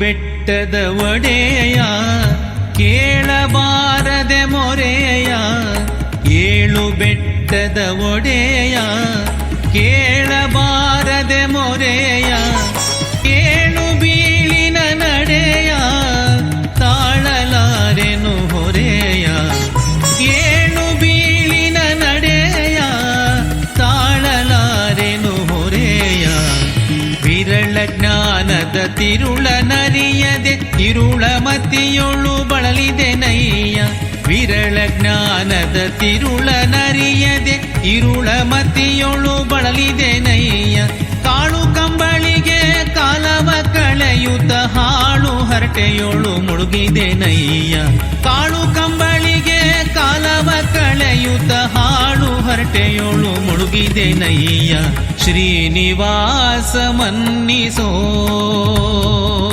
ಬೆಟ್ಟದ ಒಡೆಯ ಕೇಳಬಾರದೆ ಮೊರೆಯ, ಏಳು ಬೆಟ್ಟದ ಒಡೆಯ ಕೇಳಬಾರದೆ ಮೊರೆಯ, ಏಳು ಬೀಳಿನ ನಡೆಯ ತಾಳಲಾರೆನು ಹೊರೆಯ, ಏಳು ಬೀಳಿನ ನಡೆಯ ತಾಳಲಾರೆನು ಹೊರೆಯ. ವಿರಳ ಜ್ಞಾನದ ತಿರುಳ ನರಿಯದೆ ಇರುಳ ಮತಿಯೊಳು ಬಳಲಿದೆ ನಯ್ಯ, ವಿರಳ ಜ್ಞಾನದ ತಿರುಳ ನರಿಯದೆ ಇರುಳ ಮತಿಯೊಳು ಬಳಲಿದೆ ನಯ್ಯ. ಕಾಳು ಕಂಬಳಿಗೆ ಕಾಲವ ಕಳೆಯುತ್ತ ಹಾಳು ಹರಟೆಯೊಳು ಮುಳುಗಿದೆ ನಯ್ಯ, ಕಾಳು ಕಂಬಳಿಗೆ ಕಾಲವ ಕಳೆಯುತ್ತ ಹಾಳು ಹರಟೆಯೊಳು ಮುಳುಗಿದೆ ನಯ್ಯ. ಶ್ರೀನಿವಾಸ ಮನ್ನಿಸೋ